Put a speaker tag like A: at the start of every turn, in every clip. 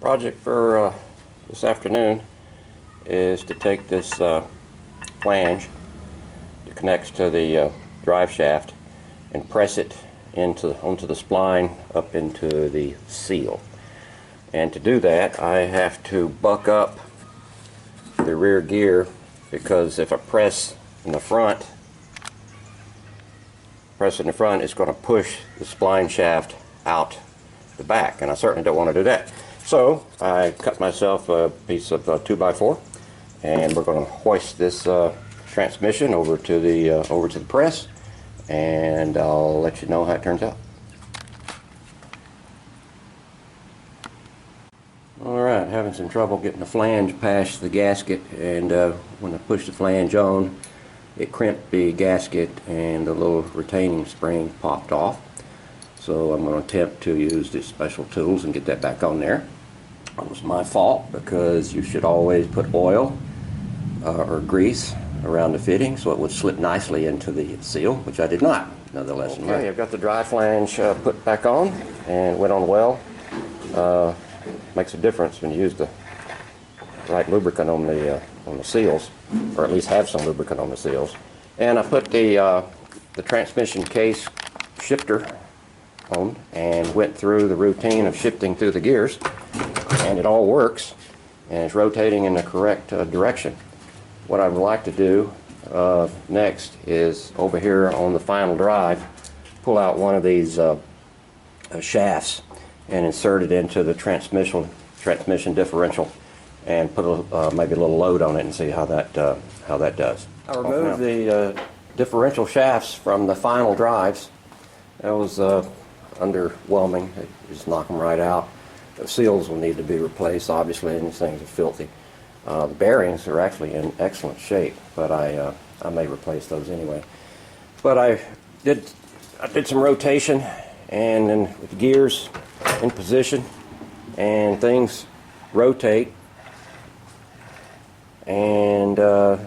A: Project for this afternoon is to take this flange that connects to the drive shaft and press it onto the spline up into the seal. And to do that, I have to buck up the rear gear, because if I press in the front, it's going to push the spline shaft out the back, and I certainly don't want to do that. So I cut myself a piece of 2x4, and we're going to hoist this transmission over to the press, and I'll let you know how it turns out. Alright, having some trouble getting the flange past the gasket, and when I pushed the flange on, it crimped the gasket and the little retaining spring popped off. So I'm going to attempt to use these special tools and get that back on there. It was my fault, because you should always put oil or grease around the fitting so it would slip nicely into the seal, which I did not. Another lesson. Okay, I've got the dry flange put back on, and it went on well. Makes a difference when you use the right lubricant on the seals, or at least have some lubricant on the seals. And I put the transmission case shifter on and went through the routine of shifting through the gears, and it all works, and it's rotating in the correct direction. What I would like to do next is, over here on the final drive, pull out one of these shafts and insert it into the transmission differential, and put maybe a little load on it and see how that does. I removed the differential shafts from the final drives. That was underwhelming. They just knock them right out. The seals will need to be replaced, obviously, and these things are filthy. The bearings are actually in excellent shape, but I may replace those anyway. But I did some rotation, and then with the gears in position, and things rotate, and I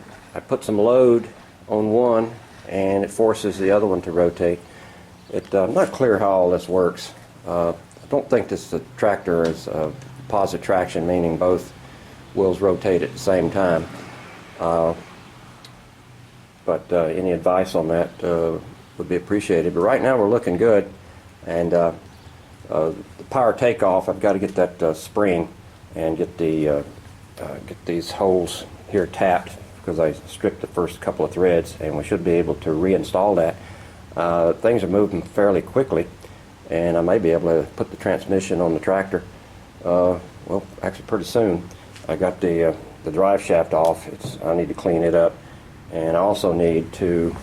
A: put some load on one, and it forces the other one to rotate. I'm not clear how all this works. I don't think this tractor is positive traction, meaning both wheels rotate at the same time. But any advice on that would be appreciated. But right now we're looking good, and the power takeoff, I've got to get that spring and get these holes here tapped, because I stripped the first couple of threads, and we should be able to reinstall that. Things are moving fairly quickly, and I may be able to put the transmission on the tractor well, actually pretty soon. I got the drive shaft off. I need to clean it up, and I also need to,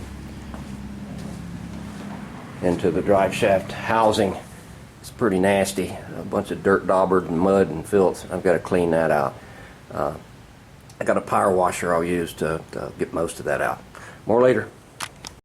A: into the drive shaft housing. It's pretty nasty, a bunch of dirt daubered and mud and filth. I've got to clean that out. I got a power washer I'll use to get most of that out. More later.